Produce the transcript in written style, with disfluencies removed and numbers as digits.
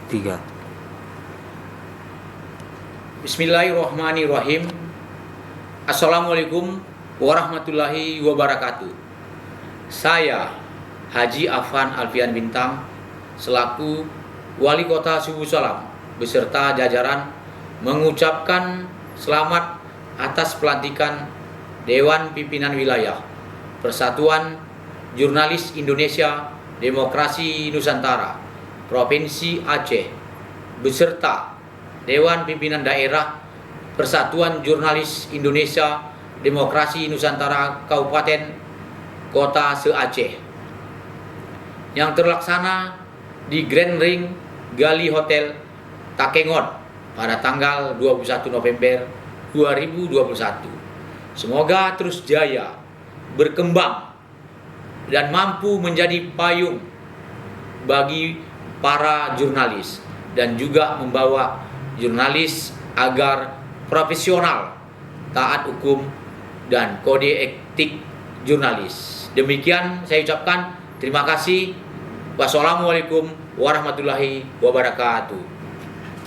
3. Bismillahirrahmanirrahim. Assalamualaikum warahmatullahi wabarakatuh. Saya Haji Afan Alfian Bintang selaku Wali Kota Subuh Salam beserta jajaran mengucapkan selamat atas pelantikan Dewan Pimpinan Wilayah Persatuan Jurnalis Indonesia Demokrasi Nusantara Provinsi Aceh beserta Dewan Pimpinan Daerah Persatuan Jurnalis Indonesia Demokrasi Nusantara Kabupaten Kota se-Aceh yang terlaksana di Grand Ring Gali Hotel Takengon pada tanggal 21 November 2021. Semoga terus jaya, berkembang, dan mampu menjadi payung bagi para jurnalis dan juga membawa jurnalis agar profesional, taat hukum, dan kode etik jurnalis. Demikian saya ucapkan terima kasih. Wassalamualaikum warahmatullahi wabarakatuh.